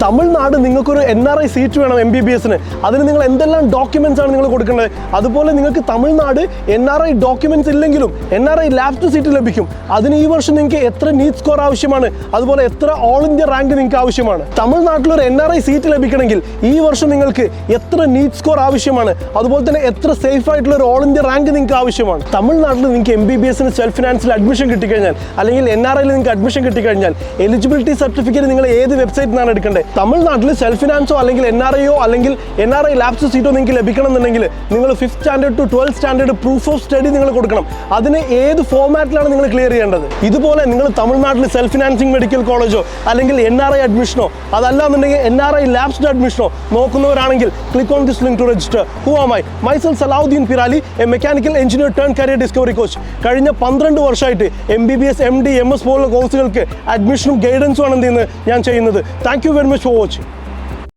തമിഴ്നാട് നിങ്ങൾക്കൊരു NRI seat വേണം MBBSന്, അതിന് നിങ്ങൾ എന്തെല്ലാം ഡോക്യുമെന്റ്സ് ആണ് നിങ്ങൾ കൊടുക്കേണ്ടത്. അതുപോലെ നിങ്ങൾക്ക് തമിഴ്നാട് NRI ഡോക്യുമെന്റ്സ് ഇല്ലെങ്കിലും NRI ലാപ്റ്റ് സീറ്റ് ലഭിക്കും. അതിന് ഈ വർഷം നിങ്ങൾക്ക് എത്ര നീറ്റ് സ്കോർ ആവശ്യമാണ്, അതുപോലെ എത്ര ഓൾ ഇന്ത്യ റാങ്ക് നിങ്ങൾക്ക് ആവശ്യമാണ്. തമിഴ്നാട്ടിലൊരു NRI സീറ്റ് ലഭിക്കണമെങ്കിൽ ഈ വർഷം നിങ്ങൾക്ക് എത്ര നീറ്റ് സ്കോർ ആവശ്യമാണ്, അതുപോലെ തന്നെ എത്ര സേഫ് ആയിട്ടുള്ള ഒരു ഓൾ ഇന്ത്യ റാങ്ക് നിങ്ങൾക്ക് ആവശ്യമാണ്. തമിഴ്നാട്ടിൽ നിങ്ങൾക്ക് MBBSന് സെൽഫ് ഫിനാൻസിൽ അഡ്മിഷൻ കിട്ടിക്കഴിഞ്ഞാൽ, അല്ലെങ്കിൽ NRIയിൽ നിങ്ങൾക്ക് അഡ്മിഷൻ കിട്ടിക്കഴിഞ്ഞാൽ എലിജിബിലിറ്റി സർട്ടിഫിക്കറ്റ് നിങ്ങൾ ഏത് വെബ്സൈറ്റിൽ നിന്നാണ് എടുക്കേണ്ടത്? തമിഴ്നാട്ടിൽ സെൽഫ് ഫിനാൻസോ അല്ലെങ്കിൽ NRIയോ അല്ലെങ്കിൽ NRI ലാപ്സ് സീറ്റോ നിങ്ങൾക്ക് ലഭിക്കണം എന്നുണ്ടെങ്കിൽ നിങ്ങൾ 5th standard to 12th standard proof of study നിങ്ങൾ കൊടുക്കണം. അതിന് ഏത് ഫോർമാറ്റിലാണ് നിങ്ങൾ ക്ലിയർ ചെയ്യേണ്ടത്? ഇതുപോലെ നിങ്ങൾ തമിഴ്നാട്ടിൽ സെൽഫ് ഫിനാൻസിങ് മെഡിക്കൽ കോളേജോ അല്ലെങ്കിൽ NRI അഡ്മിഷനോ അതല്ലാന്നുണ്ടെങ്കിൽ NRI ലാപ്സ്ഡ് അഡ്മിഷനോ നോക്കുന്നവരാണെങ്കിൽ click on this link to register. Who am I? Myself Salahuddin Pirali, a mechanical engineer turn career discovery coach. കഴിഞ്ഞ 12 വർഷമായിട്ട് MBBS, MD, MS പോലുള്ള കോഴ്സുകൾക്ക് അഡ്മിഷനും ഗൈഡൻസും ആണ് എന്ത് ചെയ്യുന്നത് ഞാൻ ചെയ്യുന്നത്. Thank you very much for watching.